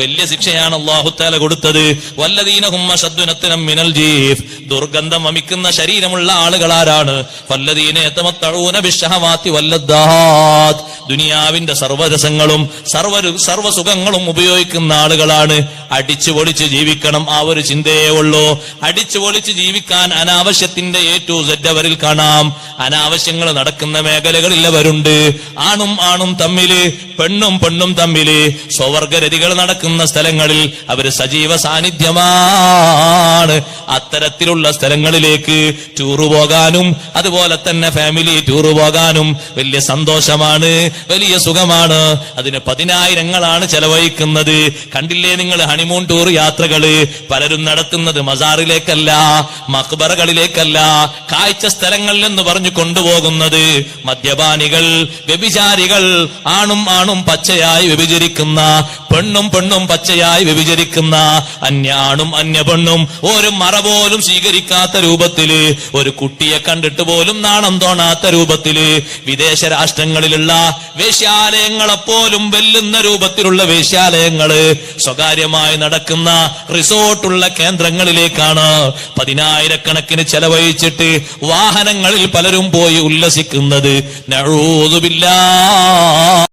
വലിയ ശിക്ഷയാണ് അല്ലാഹു തആല കൊടുത്തത്. വല്ലദീനഹും അശദ്ദുനത്തനം മിനൽ ജീഫ്, ദുർഗന്ധം വമിക്കുന്ന ശരീരമുള്ള ആളുകളാരാണ്? വല്ലദീന യതമത്തഊന ബിശ്ശഹവാതി വല്ലദ്ദാത്ത്, ദുനിയാവിന്റെ സർവ്വരസങ്ങളും സർവ്വസുഖങ്ങളും ഉപയോഗിക്കുന്ന ആളുകളാണ്. അടിച്ചു പൊളിച്ച് ജീവിക്കണം, ആ ഒരു ചിന്തയേ ഉള്ളൂ. അടിച്ചു പൊളിച്ച് ജീവിക്കാൻ അനാവശ്യത്തിന്റെ A to Z അവരിൽ കാണാം. അനാവശ്യങ്ങൾ നടക്കുന്ന മേഖലകളിൽ അവരുണ്ട്. ആണും തമ്മില്, പെണ്ണും തമ്മില് സ്വവർഗരതികൾ നടക്കുന്ന സ്ഥലങ്ങളിൽ അവര് സജീവ സാന്നിധ്യമാണ്. അത്തരത്തിലുള്ള സ്ഥലങ്ങളിലേക്ക് ടൂറ് പോകാനും അതുപോലെ തന്നെ ഫാമിലി ടൂറ് പോകാനും വലിയ സന്തോഷമാണ്, വലിയ സുഖമാണ്. അതിന് 10,000-ങ്ങളാണ് ചെലവഴിക്കുന്നത്. കണ്ടില്ലേ നിങ്ങൾ ഹണിമൂൺ ടൂർ യാത്രകള് പലരും നടത്തുന്നത് മസാറിലേക്കല്ല, മഖ്ബറകളിലേക്കല്ല, കാഴ്ച സ്ഥലങ്ങളിൽ എന്ന് പറഞ്ഞു കൊണ്ടുപോകുന്നത് മദ്യപാനികൾ, വ്യഭിചാരികൾ, ആണും പച്ചയായി വ്യഭിചരിക്കുന്ന, പെണ്ണും പച്ചയായി വ്യഭിചരിക്കുന്ന, അന്യാണും അന്യ പെണ്ണും ഒരു മറ പോലും സ്വീകരിക്കാത്ത രൂപത്തില്, ഒരു കുട്ടിയെ കണ്ടിട്ട് പോലും നാണം തോന്നാത്ത രൂപത്തില്, വിദേശ രാഷ്ട്രങ്ങളിലുള്ള വേശ്യാലയങ്ങളെപ്പോലും വെല്ലുന്ന രൂപത്തിലുള്ള വേശ്യാലയങ്ങള് സ്വകാര്യമായി നടക്കുന്ന റിസോർട്ടുള്ള കേന്ദ്രങ്ങളിലേക്കാണ് 10,000-കണക്കിന് ചെലവഴിച്ചിട്ട് വാഹനങ്ങളിൽ പലരും പോയി ഉല്ലസിക്കുന്നത്. നഊദു ബില്ലാഹ്.